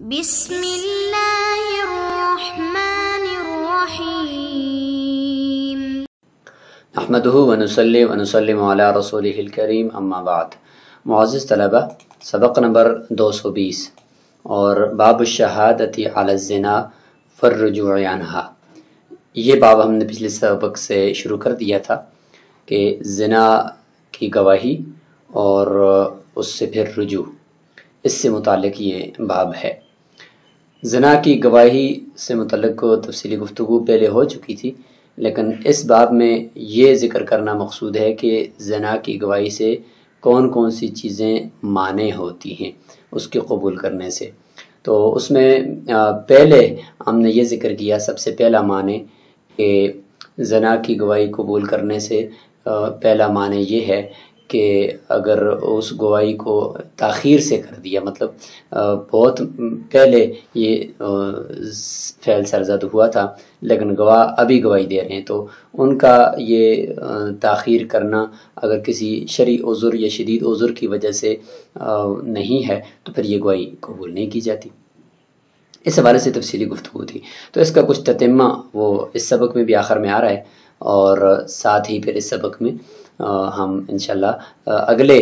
بسم اللہ الرحمن الرحیم نحمده ونصلی ونسلم علی رسولہ الکریم اما بعد۔ معزز طلبہ، سبق نمبر 220 اور باب الشہادت علی الزنا والرجوع عنہا، یہ باب ہم نے پچھلے سبق سے شروع کر دیا تھا کہ زنا کی گواہی اور اس سے پھر رجوع، اس سے متعلق یہ باب ہے۔ زنا کی گواہی سے متعلق تفصیلی گفتگو پہلے ہو چکی تھی، لیکن اس باب میں یہ ذکر کرنا مقصود ہے کہ زنا کی گواہی سے کون کون سی چیزیں مانع ہوتی ہیں اس کے قبول کرنے سے۔ تو اس میں پہلے ہم نے یہ ذکر کیا، سب سے پہلا معنی کہ زنا کی گواہی قبول کرنے سے پہلا معنی یہ ہے کہ اگر اس گواہی کو تاخیر سے کر دیا، مطلب بہت پہلے یہ فعل سرزد ہوا تھا لیکن گواہ ابھی گواہی دے رہے ہیں، تو ان کا یہ تاخیر کرنا اگر کسی شرعی عذر یا شدید عذر کی وجہ سے نہیں ہے تو پھر یہ گواہی قبول نہیں کی جاتی۔ اس حوالے سے تفصیلی گفتگو تھی، تو اس کا کچھ تتمہ وہ اس سبق میں بھی آخر میں آ رہا ہے، اور ساتھ ہی پھر اس سبق میں ہم انشاءاللہ اگلے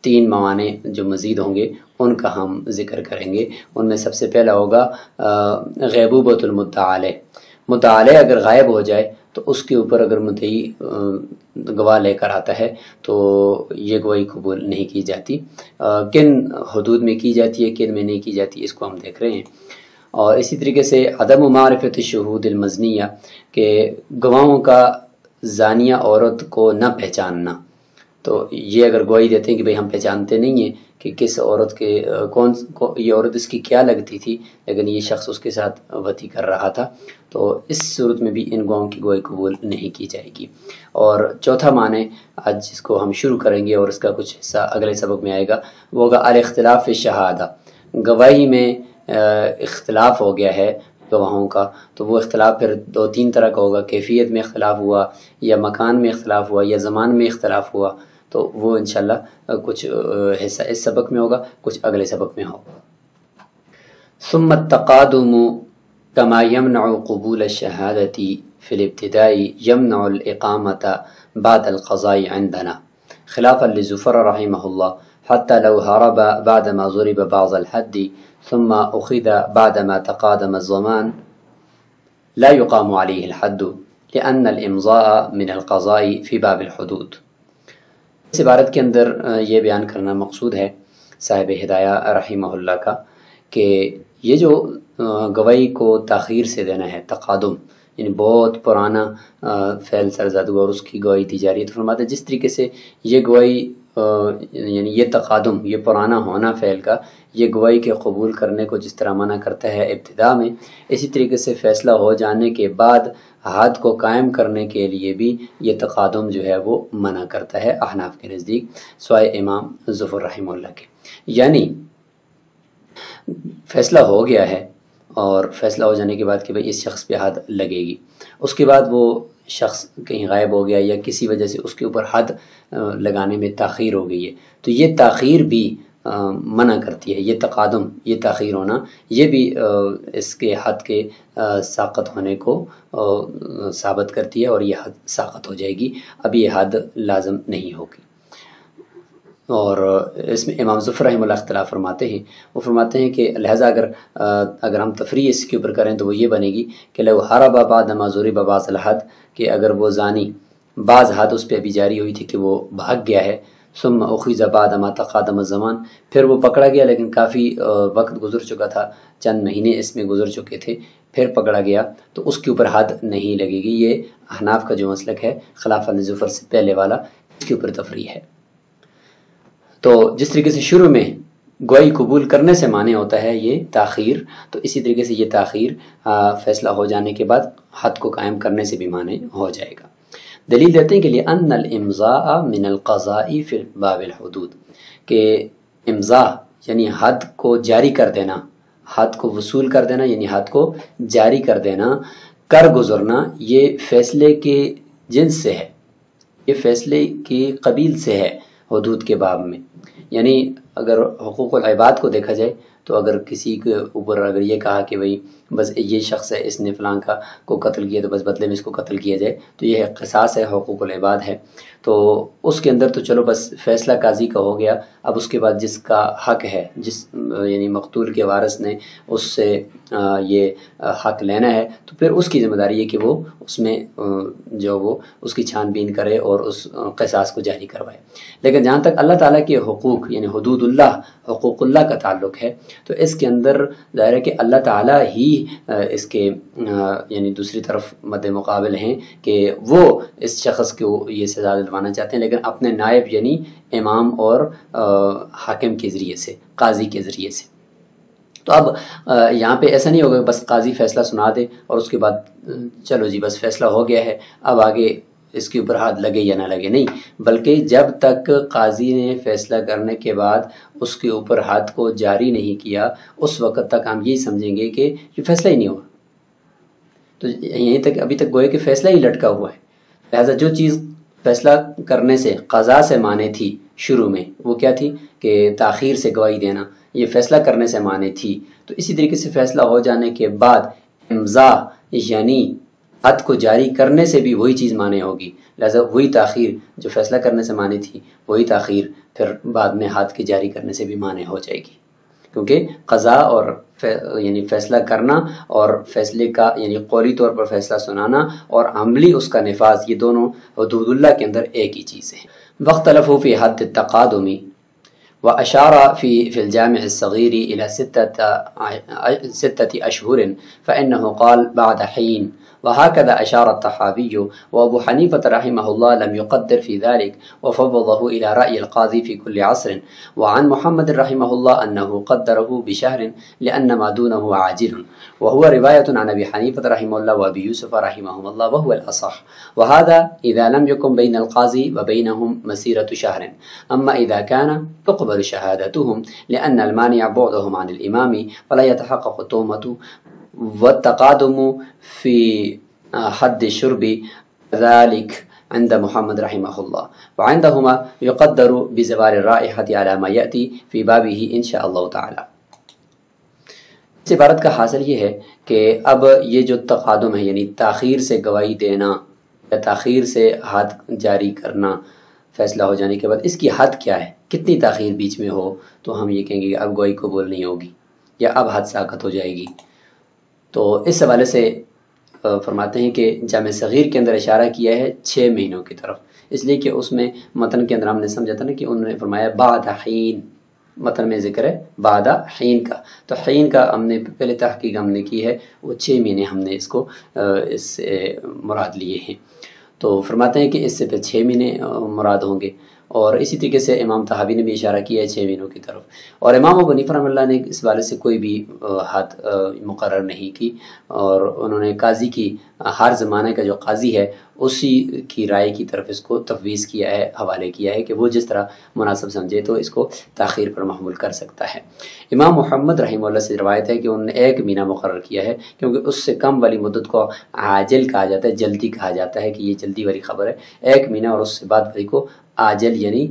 3 موانع جو مزید ہوں گے ان کا ہم ذکر کریں گے۔ ان میں سب سے پہلا ہوگا غیبوبۃ المدعی علیہ، مدعی علیہ اگر غائب ہو جائے تو اس کے اوپر اگر مدعی گواہ لے کر آتا ہے تو یہ گواہی قبول نہیں کی جاتی۔ کن حدود میں کی جاتی ہے، کن میں نہیں کی جاتی، اس کو ہم دیکھ رہے ہیں۔ اور اسی طریقے سے عدم معرفت الشہود المزنیہ، کہ گواہوں کا زانیہ عورت کو نہ پہچاننا۔ تو یہ اگر گواہی دیتے ہیں کہ بھئی ہم پہچانتے نہیں ہیں کہ کس عورت کے یہ عورت اس کی کیا لگتی تھی، لیکن یہ شخص اس کے ساتھ وطی کر رہا تھا، تو اس صورت میں بھی ان گواہوں کی گواہی قبول نہیں کی جائے گی۔ اور چوتھا معنی آج جس کو ہم شروع کریں گے اور اس کا کچھ حصہ اگلے سبق میں آئے گا، وہ ہوگا الاختلاف فی الشہادہ، گواہی میں اختلاف ہو گیا ہے گواہوں کا، تو وہ اختلاف پھر 2-3 طرح کا ہوگا، کیفیت میں اختلاف ہوا، یا مکان میں اختلاف ہوا، یا زمان میں اختلاف ہوا، تو وہ انشاءاللہ کچھ حصہ اس سبق میں ہوگا، کچھ اگلے سبق میں ہوگا۔ ثم التقادم كما يمنع قبول الشهادة في الابتداء يمنع الإقامة بعد القضاء عندنا خلافا لزفر رحمه الله، حتى لو هرب بعدما ضرب بعض الحد ثم أخذ بعدما تقادم الزمان لا يقام عليه الحد لأن الإمضاء من القضاء في باب الحدود۔ اس عبارت کے اندر یہ بیان کرنا مقصود ہے صاحب ہدایہ رحمہ اللہ کا کہ یہ جو گواہی کو تاخیر سے دینا ہے، تقادم یعنی بہت پرانا فعل سرزد ہوا اور اس کی گواہی دی جا رہی ہے، تو فرماتا ہے جس طریقے سے یہ گواہی یعنی یہ تقادم، یہ پرانا ہونا فعل کا، یہ گواہی کے قبول کرنے کو جس طرح منع کرتا ہے ابتدا میں، اسی طریقے سے فیصلہ ہو جانے کے بعد حد کو قائم کرنے کے لیے بھی یہ تقادم جو ہے وہ منع کرتا ہے احناف کے نزدیک، سوائے امام ظفر رحمہ اللہ کے۔ یعنی فیصلہ ہو گیا ہے اور فیصلہ ہو جانے کے بعد کہ بھئی اس شخص پہ حد لگے گی، اس کے بعد وہ شخص کہیں غائب ہو گیا یا کسی وجہ سے اس کے اوپر حد لگانے میں تاخیر ہو گئی ہے، تو یہ تاخیر بھی منع کرتی ہے، یہ تقادم، یہ تاخیر ہونا، یہ بھی اس کے حد کے ساقط ہونے کو ثابت کرتی ہے، اور یہ حد ساقط ہو جائے گی، اب یہ حد لازم نہیں ہوگی۔ اور اس میں امام ظفر رحمہ اللہ اختلاف فرماتے ہیں، وہ فرماتے ہیں کہ لہذا اگر ہم تفریح اس کے اوپر کریں تو وہ یہ بنے گی کہ لو حرب بعد ما ضرب بعض الحد، کہ اگر وہ زانی بعض حد اس پہ ابھی جاری ہوئی تھی کہ وہ بھاگ گیا ہے، ثم اخذ بعد ما تقادم الزمان، پھر وہ پکڑا گیا لیکن کافی وقت گزر چکا تھا، چند مہینے اس میں گزر چکے تھے، پھر پکڑا گیا تو اس کے اوپر حد نہیں لگے گی۔ یہ احناف کا جو مسلک ہے خلاف ظفر سے پہلے والا، اس کے اوپر تفریح ہے۔ تو جس طریقے سے شروع میں گواہی قبول کرنے سے معنی ہوتا ہے یہ تاخیر، تو اسی طریقے سے یہ تاخیر فیصلہ ہو جانے کے بعد حد کو قائم کرنے سے بھی معنی ہو جائے گا۔ دلیل دیتے ہیں کہ لأن الامضاء من القضاء فی باب الحدود، کہ امضاء یعنی حد کو جاری کر دینا، حد کو وصول کر دینا یعنی حد کو جاری کر دینا، کر گزرنا، یہ فیصلے کے جنس سے ہے، یہ فیصلے کی قبیل سے ہے حدود کے باب میں۔ یعنی اگر حقوق العباد کو دیکھا جائے تو اگر کسی کے اوپر اگر یہ کہا کہ بھئی بس یہ شخص ہے، اس نے فلاں کو قتل کیا تو بس بدلے میں اس کو قتل کیا جائے، تو یہ قصاص ہے، حقوق العباد ہے، تو اس کے اندر تو چلو بس فیصلہ قاضی کا ہو گیا۔ اب اس کے بعد جس کا حق ہے، جس یعنی مقتول کے وارث نے اس سے یہ حق لینا ہے، تو پھر اس کی ذمہ داری ہے کہ وہ اس میں جو وہ اس کی چھان بین کرے اور اس قصاص کو جاری کروائے۔ لیکن جہاں تک اللہ تعالیٰ کے حقوق یعنی حدود اللہ، حقوق اللہ کا تعلق ہے، تو اس کے اندر ظاہر ہے کہ اللہ تعالیٰ ہی اس کے یعنی دوسری طرف مد مقابل ہیں کہ وہ اس شخص کو یہ سزا دلوانا چاہتے ہیں، لیکن اپنے نائب یعنی امام اور حاکم کے ذریعے سے، قاضی کے ذریعے سے۔ تو اب یہاں پہ ایسا نہیں ہوگا کہ بس قاضی فیصلہ سنا دے اور اس کے بعد چلو جی بس فیصلہ ہو گیا ہے، اب آگے اس کے اوپر ہاتھ لگے یا نہ لگے، نہیں، بلکہ جب تک قاضی نے فیصلہ کرنے کے بعد اس کے اوپر ہاتھ کو جاری نہیں کیا، اس وقت تک ہم یہی سمجھیں گے کہ یہ فیصلہ ہی نہیں ہوا۔ تو یہیں تک ابھی تک گویا کہ فیصلہ ہی لٹکا ہوا ہے۔ لہذا جو چیز فیصلہ کرنے سے قضا سے مانے تھی شروع میں، وہ کیا تھی کہ تاخیر سے گواہی دینا، یہ فیصلہ کرنے سے مانے تھی، تو اسی طریقے سے فیصلہ ہو جانے کے بعد امضا یعنی حد کو جاری کرنے سے بھی وہی چیز مانے ہوگی۔ لہذا وہی تاخیر جو فیصلہ کرنے سے مانے تھی، وہی تاخیر پھر بعد میں ہاتھ کے جاری کرنے سے بھی مانے ہو جائے گی، کیونکہ قضا اور یعنی فیصلہ کرنا اور فیصلے کا یعنی قولی طور پر فیصلہ سنانا اور عملی اس کا نفاذ، یہ دونوں حدود اللہ کے اندر ایک ہی چیز ہے۔ واختلفوا فی حد التقادم وأشار في الجامع الصغير إلى 6 أشهر فإنه قال بعد حين، وهكذا أشار الطحاوي، وأبو حنيفة رحمه الله لم يقدر في ذلك وفوضه إلى رأي القاضي في كل عصر، وعن محمد رحمه الله أنه قدره بشهر لأن ما دونه عاجل، وهو رواية عن أبي حنيفة رحمه الله وأبي يوسف رحمهم الله وهو الأصح، وهذا إذا لم يكن بين القاضي وبينهم مسيرة شهر، أما إذا كان تقبل شهادتهم لأن المانع بعدهم عن الإمام فلا يتحقق التهمة، والتقادم في حد الشرب ذلك عند محمد رحمه الله، وعندهما يقدر بزوال الرائحة على ما يأتي في بابه إن شاء الله تعالى۔ اس عبارت کا حاصل یہ ہے کہ اب یہ جو تقادم ہے یعنی تاخیر سے گواہی دینا یا تاخیر سے ہاتھ جاری کرنا فیصلہ ہو جانے کے بعد، اس کی حد کیا ہے، کتنی تاخیر بیچ میں ہو تو ہم یہ کہیں گے کہ اب گواہی قبول نہیں ہوگی یا اب حد ساقط ہو جائے گی۔ تو اس حوالے سے فرماتے ہیں کہ جامع صغیر کے اندر اشارہ کیا ہے 6 مہینوں کی طرف، اس لیے کہ اس میں متن کے اندر ہم نے سمجھا تھا نا کہ انہوں نے فرمایا بعد حین، متن میں ذکر ہے بعد حین کا، تو حین کا ہم نے پہلے تحقیق ہم نے کی ہے، وہ 6 مہینے ہم نے اس کو اس سے مراد لیے ہیں۔ تو فرماتے ہیں کہ اس سے پھر 6 مہینے مراد ہوں گے، اور اسی طریقے سے امام طحاوی نے بھی اشارہ کیا ہے 6 مہینوں کی طرف، اور امام ابو حنیفہ رحمہ اللہ نے اس والے سے کوئی بھی حد مقرر نہیں کی، اور انہوں نے قاضی کی، ہر زمانے کا جو قاضی ہے اسی کی رائے کی طرف اس کو تفویض کیا ہے، حوالے کیا ہے کہ وہ جس طرح مناسب سمجھے تو اس کو تاخیر پر محمول کر سکتا ہے۔ امام محمد رحمہ اللہ سے روایت ہے کہ انہوں نے 1 مہینہ مقرر کیا ہے، کیونکہ اس سے کم والی مدت کو عاجل کہا جاتا ہے، جلدی کہا جاتا ہے کہ یہ جلدی والی خبر ہے، 1 مہینہ، اور اس سے بعد والی کو عاجل یعنی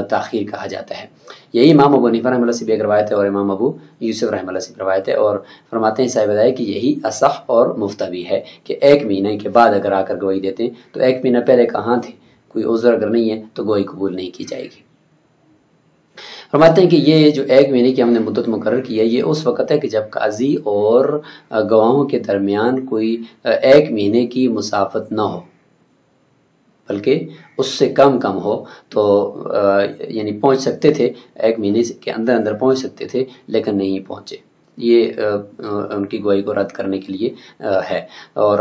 تاخیر کہا جاتا ہے۔ یہی امام ابو حنیفہ رحمہ اللہ سے بھی ایک روایت ہے اور امام ابو یوسف رحمہ اللہ سے بھی روایت ہے، اور فرماتے ہیں صاحب ہے کہ یہی اصح اور مفتوی ہے کہ 1 مہینے کے بعد اگر آ کر گواہی دیتے ہیں تو 1 مہینہ پہلے کہاں تھے، کوئی عذر اگر نہیں ہے تو گواہی قبول نہیں کی جائے گی۔ فرماتے ہیں کہ یہ جو 1 مہینے کی ہم نے مدت مقرر کی ہے، یہ اس وقت ہے کہ جب قاضی اور گواہوں کے درمیان کوئی 1 مہینے کی مسافت نہ ہو، بلکہ اس سے کم ہو، تو یعنی پہنچ سکتے تھے، 1 مہینے کے اندر اندر پہنچ سکتے تھے لیکن نہیں پہنچے، یہ ان کی گواہی کو رد کرنے کے لیے ہے، اور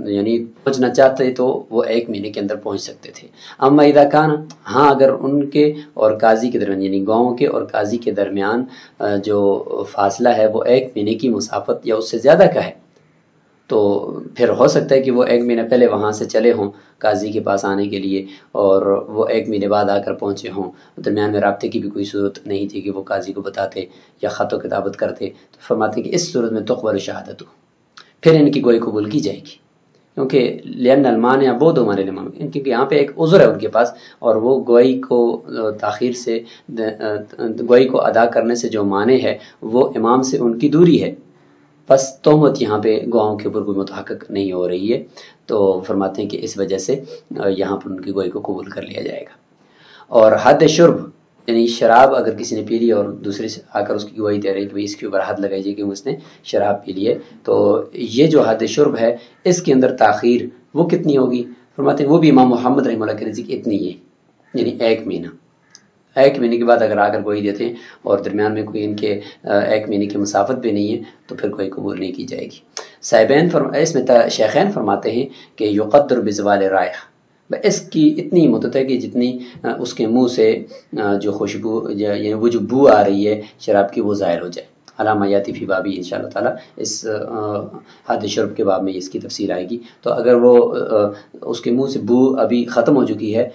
یعنی پہنچنا چاہتے تو وہ 1 مہینے کے اندر پہنچ سکتے تھے۔ اما اذا کان، ہاں اگر ان کے اور قاضی کے درمیان یعنی گاؤں کے اور قاضی کے درمیان جو فاصلہ ہے وہ 1 مہینے کی مسافت یا اس سے زیادہ کا ہے، تو پھر ہو سکتا ہے کہ وہ 1 مہینہ پہلے وہاں سے چلے ہوں قاضی کے پاس آنے کے لیے، اور وہ 1 مہینے بعد آ کر پہنچے ہوں، درمیان میں رابطے کی بھی کوئی صورت نہیں تھی کہ وہ قاضی کو بتاتے یا خط و کتابت کرتے، تو فرماتے ہیں کہ اس صورت میں تقبل شہادت ہو، پھر ان کی گواہی قبول کی جائے گی، کیونکہ لأن المانع بود عمر الامام، کیونکہ یہاں پہ ایک عذر ہے ان کے پاس، اور وہ گواہی کو تاخیر سے گواہی کو ادا کرنے سے جو مانع ہے وہ امام سے ان کی دوری ہے، بس تہمت یہاں پہ گواہوں کے اوپر کوئی متحقق نہیں ہو رہی ہے، تو فرماتے ہیں کہ اس وجہ سے یہاں پر ان کی گواہی کو قبول کر لیا جائے گا۔ اور حد شرب یعنی شراب اگر کسی نے پی لی اور دوسرے سے آ کر اس کی گواہی دے رہے کہ اس کے اوپر حد لگائی جائے کہ اس نے شراب پی لی ہے، تو یہ جو حد شرب ہے اس کے اندر تاخیر وہ کتنی ہوگی؟ فرماتے ہیں وہ بھی امام محمد رحمہ اللہ کے نزدیک اتنی ہے، یعنی 1 مہینہ۔ 1 مہینے کے بعد اگر آ کر گواہی دیتے ہیں اور درمیان میں کوئی ان کے 1 مہینے کی مسافت بھی نہیں ہے تو پھر کوئی قبول نہیں کی جائے گی۔ صاحبین اس میں شیخین فرماتے ہیں کہ یقدر بزوال رائحہ، اس کی اتنی مدت ہے کہ جتنی اس کے منہ سے جو خوشبو یعنی وہ جو بو آ رہی ہے شراب کی وہ ظاہر ہو جائے۔ علامہ یاتی فی بابی انشاءاللہ تعالی اس حد شرب کے باب میں اس کی تفصیل آئے گی۔ تو اگر وہ اس کے منہ سے بو ابھی ختم ہو چکی ہے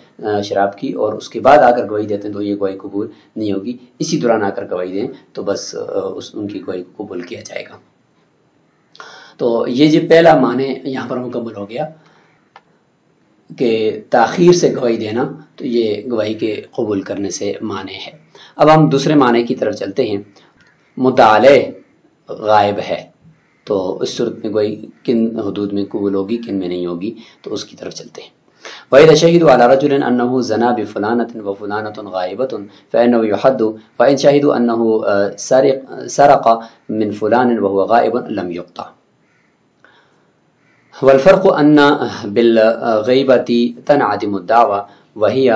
شراب کی اور اس کے بعد آ کر گواہی دیتے ہیں تو یہ گواہی قبول نہیں ہوگی، اسی دوران آ کر گواہی دیں تو بس ان کی گواہی کو قبول کیا جائے گا۔ تو یہ جو پہلا معنی یہاں پر مکمل ہو گیا کہ تاخیر سے گواہی دینا، تو یہ گواہی کے قبول کرنے سے معنی ہے۔ اب ہم دوسرے معنی کی طرف چلتے ہیں۔ مدعا علیہ غائب ہے تو اس صورت میں گواہی کن حدود میں قبول ہوگی کن میں نہیں ہوگی، تو اس کی طرف چلتے ہیں۔ وَإِذَا شَهِدُوا عَلَى رَجُلٍ أَنَّهُ زَنَا بِفُلَانَةٍ وَفُلَانَةٌ غَائِبَةٌ فَإِنَّهُ يُحَدُّ وَإِنْ شَهِدُوا أَنَّهُ سَرَقَ مِنْ فُلَانٍ وَهُوَ غَائِبٌ لَمْ يُقْطَعْ۔ والفرق أن بالغيبة تنعدم الدعوة وهي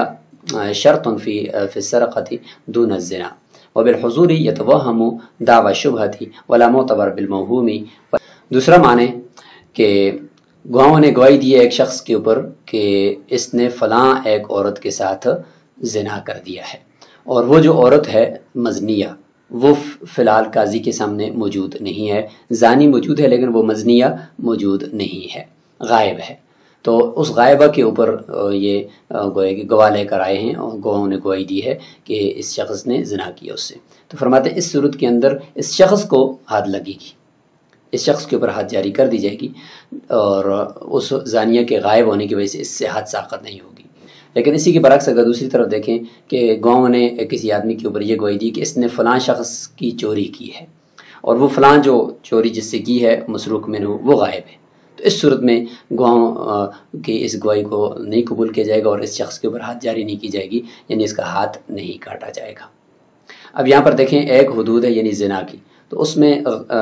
شرط في السرقة دون الزنا، وبالحضور يتوهم دعوى الشبهة ولا معتبر بالموهوم۔ دوسرا معنی کہ گواہوں نے گواہی دی ہے ایک شخص کے اوپر کہ اس نے فلاں ایک عورت کے ساتھ زنا کر دیا ہے، اور وہ جو عورت ہے مزنیہ وہ فی الحال قاضی کے سامنے موجود نہیں ہے، زانی موجود ہے لیکن وہ مزنیہ موجود نہیں ہے، غائب ہے۔ تو اس غائبہ کے اوپر یہ گواہ لے کر آئے ہیں اور گواہوں نے گواہی دی ہے کہ اس شخص نے زنا کیا اس سے، تو فرماتے ہیں اس صورت کے اندر اس شخص کو حد لگے گی، اس شخص کے اوپر حد جاری کر دی جائے گی، اور اس زانیہ کے غائب ہونے کی وجہ سے اس سے حد ساقط نہیں ہوگی۔ لیکن اسی کے برعکس اگر دوسری طرف دیکھیں کہ گواہوں نے کسی آدمی کے اوپر یہ گواہی دی کہ اس نے فلاں شخص کی چوری کی ہے، اور وہ فلاں جو چوری جس سے کی ہے مسروق منہ وہ غائب ہے، تو اس صورت میں گواہوں کی اس گواہی کو نہیں قبول کیا جائے گا اور اس شخص کے اوپر حد جاری نہیں کی جائے گی، یعنی اس کا ہاتھ نہیں کاٹا جائے گا۔ اب یہاں پر دیکھیں ایک حدود ہے یعنی زنا کی، تو اس میں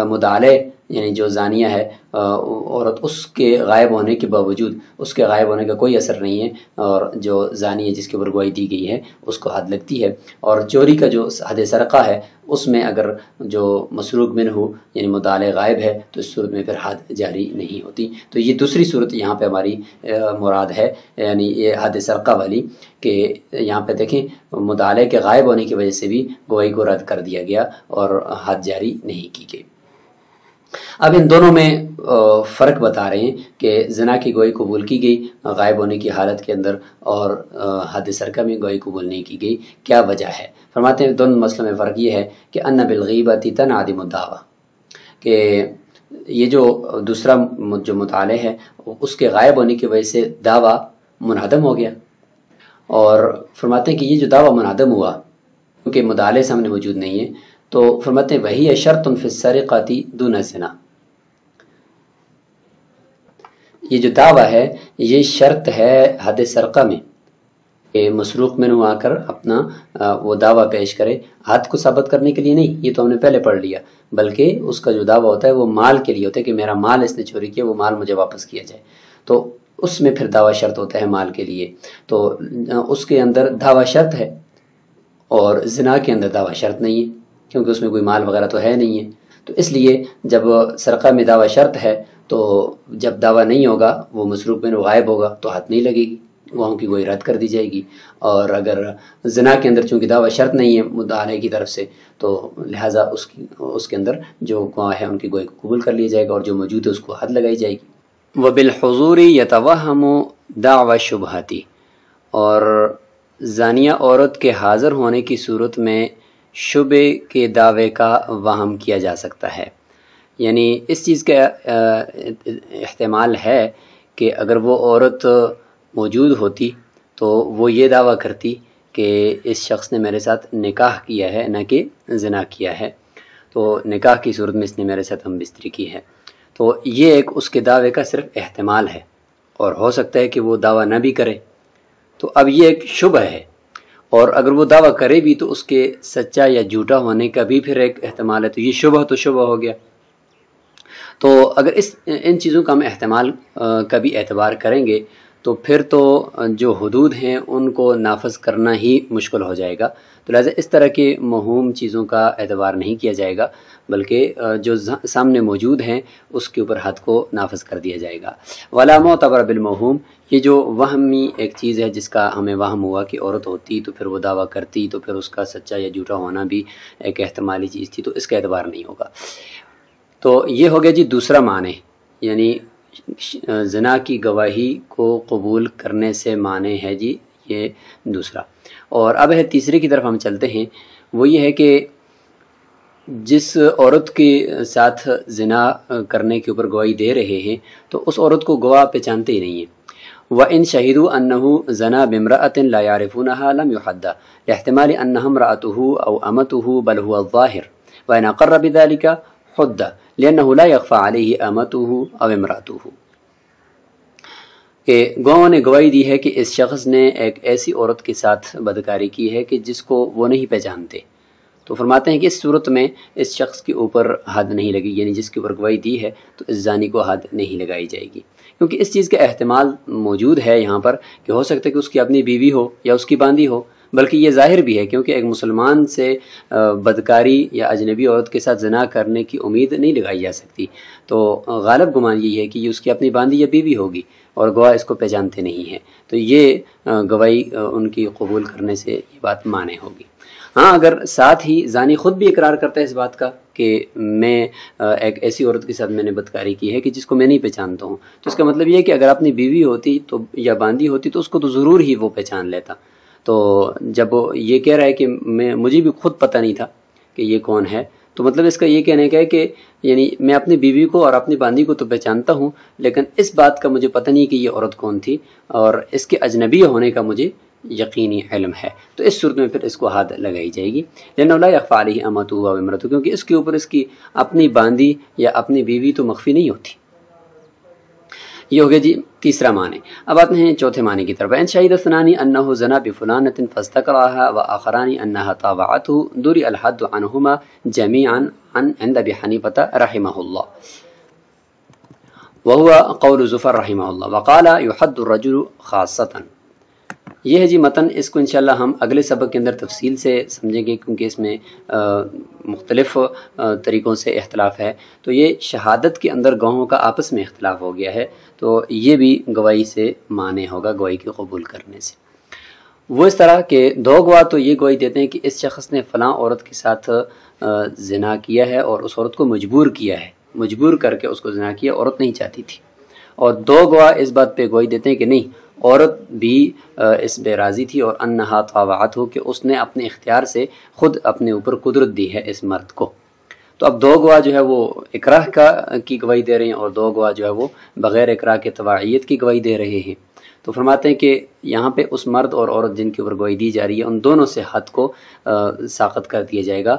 مدعا علیہ یعنی جو زانیہ ہے عورت، اس کے غائب ہونے کے باوجود اس کے غائب ہونے کا کوئی اثر نہیں ہے، اور جو زانی ہے جس کے اوپر گواہی دی گئی ہے اس کو حد لگتی ہے۔ اور چوری کا جو حد سرقہ ہے اس میں اگر جو مسروق منہ یعنی مدعا علیہ غائب ہے تو اس صورت میں پھر حد جاری نہیں ہوتی۔ تو یہ دوسری صورت یہاں پہ ہماری مراد ہے، یعنی یہ حد سرقہ والی، کہ یہاں پہ دیکھیں مدعا علیہ کے غائب ہونے کی وجہ سے بھی گواہی کو رد کر دیا گیا اور حد جاری نہیں کی گئی۔ اب ان دونوں میں فرق بتا رہے ہیں کہ زنا کی گواہی قبول کی گئی غائب ہونے کی حالت کے اندر اور حد سرقہ میں گواہی قبول نہیں کی گئی، کیا وجہ ہے؟ فرماتے ہیں دونوں مسئلوں میں فرق یہ ہے کہ ان بالغیبۃ تنعدم الدعویٰ، کہ یہ جو دوسرا جو مطالعہ ہے اس کے غائب ہونے کی وجہ سے دعویٰ منہدم ہو گیا، اور فرماتے ہیں کہ یہ جو دعویٰ منہدم ہوا کیونکہ مدعا سامنے موجود نہیں ہے، تو فرماتے ہیں وہی شرط فی السرقۃ دون الزنا، یہ جو دعویٰ ہے یہ شرط ہے حد سرقہ میں کہ مسروق منہ آ کر اپنا وہ دعویٰ پیش کرے، حد کو ثابت کرنے کے لیے نہیں، یہ تو ہم نے پہلے پڑھ لیا، بلکہ اس کا جو دعویٰ ہوتا ہے وہ مال کے لیے ہوتا ہے کہ میرا مال اس نے چوری کیا، وہ مال مجھے واپس کیا جائے، تو اس میں پھر دعویٰ شرط ہوتا ہے مال کے لیے، تو اس کے اندر دعویٰ شرط ہے اور زنا کے اندر دعویٰ شرط نہیں ہے کیونکہ اس میں کوئی مال وغیرہ تو ہے نہیں ہے۔ تو اس لیے جب سرقہ میں دعویٰ شرط ہے تو جب دعویٰ نہیں ہوگا وہ مسروق میں غائب ہوگا تو حد نہیں لگے گی، گواہوں کی گواہی رد کر دی جائے گی، اور اگر زنا کے اندر چونکہ دعویٰ شرط نہیں ہے مدعا علیہ کی طرف سے تو لہٰذا اس کے اندر جو گواہ ہے ان کی گواہی کو قبول کر لیا جائے گا اور جو موجود ہے اس کو حد لگائی جائے گی۔ وبالحضور یتوہم دعوی الشبہۃ، اور زانیہ عورت کے حاضر ہونے کی صورت میں شبے کے دعوے کا وہم کیا جا سکتا ہے، یعنی اس چیز کا احتمال ہے کہ اگر وہ عورت موجود ہوتی تو وہ یہ دعویٰ کرتی کہ اس شخص نے میرے ساتھ نکاح کیا ہے نہ کہ زنا کیا ہے، تو نکاح کی صورت میں اس نے میرے ساتھ ہم بستری کی ہے. تو یہ ایک اس کے دعوے کا صرف احتمال ہے، اور ہو سکتا ہے کہ وہ دعویٰ نہ بھی کرے. تو اب یہ ایک شبہ ہے، اور اگر وہ دعویٰ کرے بھی تو اس کے سچا یا جھوٹا ہونے کا بھی پھر ایک احتمال ہے. تو یہ شبہ تو شبہ ہو گیا. تو اگر ان چیزوں کا ہم احتمال کا بھی اعتبار کریں گے تو پھر تو جو حدود ہیں ان کو نافذ کرنا ہی مشکل ہو جائے گا. تو لہٰذا اس طرح کے موہوم چیزوں کا اعتبار نہیں کیا جائے گا، بلکہ جو سامنے موجود ہیں اس کے اوپر حد کو نافذ کر دیا جائے گا. ولا معتبر بالموہوم، یہ جو وہمی ایک چیز ہے جس کا ہمیں وہم ہوا کہ عورت ہوتی تو پھر وہ دعویٰ کرتی تو پھر اس کا سچا یا جھوٹا ہونا بھی ایک احتمالی چیز تھی، تو اس کا اعتبار نہیں ہوگا. تو یہ ہو گیا جی دوسرا معنی، یعنی زنا کی گواہی کو قبول کرنے سے معنی ہے جی یہ دوسرا. اور اب ہے تیسرے کی طرف ہم چلتے ہیں. وہ یہ ہے کہ جس عورت کے ساتھ زنا کرنے کے اوپر گواہی دے رہے ہیں تو اس عورت کو گواہ پہچانتے ہی نہیں ہیں. وَإِن شَهِدُوا أَنَّهُ زَنَا بِامْرَأَةٍ لَا يَعْرِفُونَهَا لَمْ يُحَدَّ لِاحْتِمَالِ أَنَّهَا امْرَأَتُهُ أَوْ أَمَتُهُ بَلْ هُوَ الظَّاهِرُ وَإِنْ أَقَرَّ بِذَلِكَ حُدَّ لِأَنَّهُ لَا يَخْفَى عَلَيْهِ أَمَتُهُ أَوْ امْرَأَتُهُ. کہ گواہوں نے گواہی دی ہے کہ اس شخص نے ایک ایسی عورت کے ساتھ بدکاری کی ہے کہ جس کو وہ نہیں پہچانتے. تو فرماتے ہیں کہ اس صورت میں اس شخص کے اوپر حد نہیں لگی، یعنی جس کے اوپر گواہی دی ہے تو اس زانی کو حد نہیں لگائی جائے گی، کیونکہ اس چیز کا احتمال موجود ہے یہاں پر کہ ہو سکتا ہے کہ اس کی اپنی بیوی ہو یا اس کی باندی ہو، بلکہ یہ ظاہر بھی ہے کیونکہ ایک مسلمان سے بدکاری یا اجنبی عورت کے ساتھ زنا کرنے کی امید نہیں لگائی جا سکتی. تو غالب گمان یہ ہے کہ یہ اس کی اپنی باندی یا بیوی ہوگی اور گواہ اس کو پہچانتے نہیں ہیں، تو یہ گواہی ان کی قبول کرنے سے یہ بات مانے ہوگی. ہاں اگر ساتھ ہی زانی خود بھی اقرار کرتا ہے اس بات کا کہ میں ایک ایسی عورت کے ساتھ میں نے بدکاری کی ہے کہ جس کو میں نہیں پہچانتا ہوں، تو اس کا مطلب یہ ہے کہ اگر اپنی بیوی ہوتی تو یا باندی ہوتی تو اس کو تو ضرور ہی وہ پہچان لیتا. تو جب وہ یہ کہہ رہا ہے کہ مجھے بھی خود پتہ نہیں تھا کہ یہ کون ہے، تو مطلب اس کا یہ کہنے کا ہے کہ یعنی میں اپنی بیوی کو اور اپنی باندی کو تو پہچانتا ہوں، لیکن اس بات کا مجھے پتہ نہیں کہ یہ عورت کون تھی، اور اس کے اجنبی ہونے کا مجھے یقینی علم ہے. تو اس صورت میں پھر اس کو حد لگائی جائے گی. لأنه لا يخفى عليه أمته أو امرأته، کیونکہ اس کے اوپر اس کی اپنی باندی یا اپنی بیوی تو مخفی نہیں ہوتی. یہ ہو گیا جی تیسرا معنی. اب آتے ہیں چوتھے معنی کی طرف. ان شهد اثنان انه زنا بفلانة فاستكرهها واخران انها طاوعته درئ الحد عنهما جميعا عند ابي حنيفة رحمه الله، وهو قول زفر رحمه الله، وقال يحد الرجل خاصة. یہ ہے جی متن. اس کو انشاءاللہ ہم اگلے سبق کے اندر تفصیل سے سمجھیں گے کیونکہ اس میں مختلف طریقوں سے اختلاف ہے. تو یہ شہادت کے اندر گواہوں کا آپس میں اختلاف ہو گیا ہے، تو یہ بھی گواہی سے معنی ہوگا، گواہی کے قبول کرنے سے. وہ اس طرح کہ دو گواہ تو یہ گواہی دیتے ہیں کہ اس شخص نے فلاں عورت کے ساتھ زنا کیا ہے اور اس عورت کو مجبور کیا ہے، مجبور کر کے اس کو زنا کیا، عورت نہیں چاہتی تھی. اور دو گواہ اس بات پہ گواہی دیتے ہیں کہ نہیں، عورت بھی اس بے راضی تھی اور انہا طاوعت ہو، کہ اس نے اپنے اختیار سے خود اپنے اوپر قدرت دی ہے اس مرد کو. تو اب دو گواہ جو ہے وہ اکراہ کی گواہی دے رہے ہیں اور دو گواہ جو ہے وہ بغیر اکراہ کے طواعیت کی گواہی دے رہے ہیں. تو فرماتے ہیں کہ یہاں پہ اس مرد اور عورت جن کے اوپر گواہی دی جا رہی ہے ان دونوں سے حد کو ساقط کر دیا جائے گا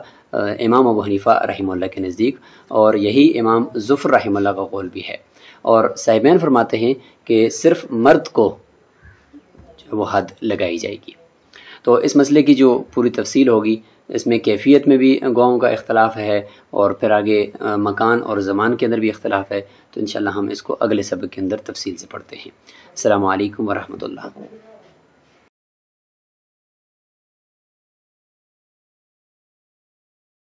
امام ابو حنیفہ رحمہ اللہ کے نزدیک، اور یہی امام ظفر رحمہ اللہ کا قول بھی ہے. اور صاحبین فرماتے ہیں کہ صرف مرد کو وہ حد لگائی جائے گی. تو اس مسئلے کی جو پوری تفصیل ہوگی، اس میں کیفیت میں بھی گواہوں کا اختلاف ہے اور پھر آگے مکان اور زمان کے اندر بھی اختلاف ہے. تو انشاءاللہ ہم اس کو اگلے سبق کے اندر تفصیل سے پڑھتے ہیں. السلام علیکم ورحمۃ اللہ.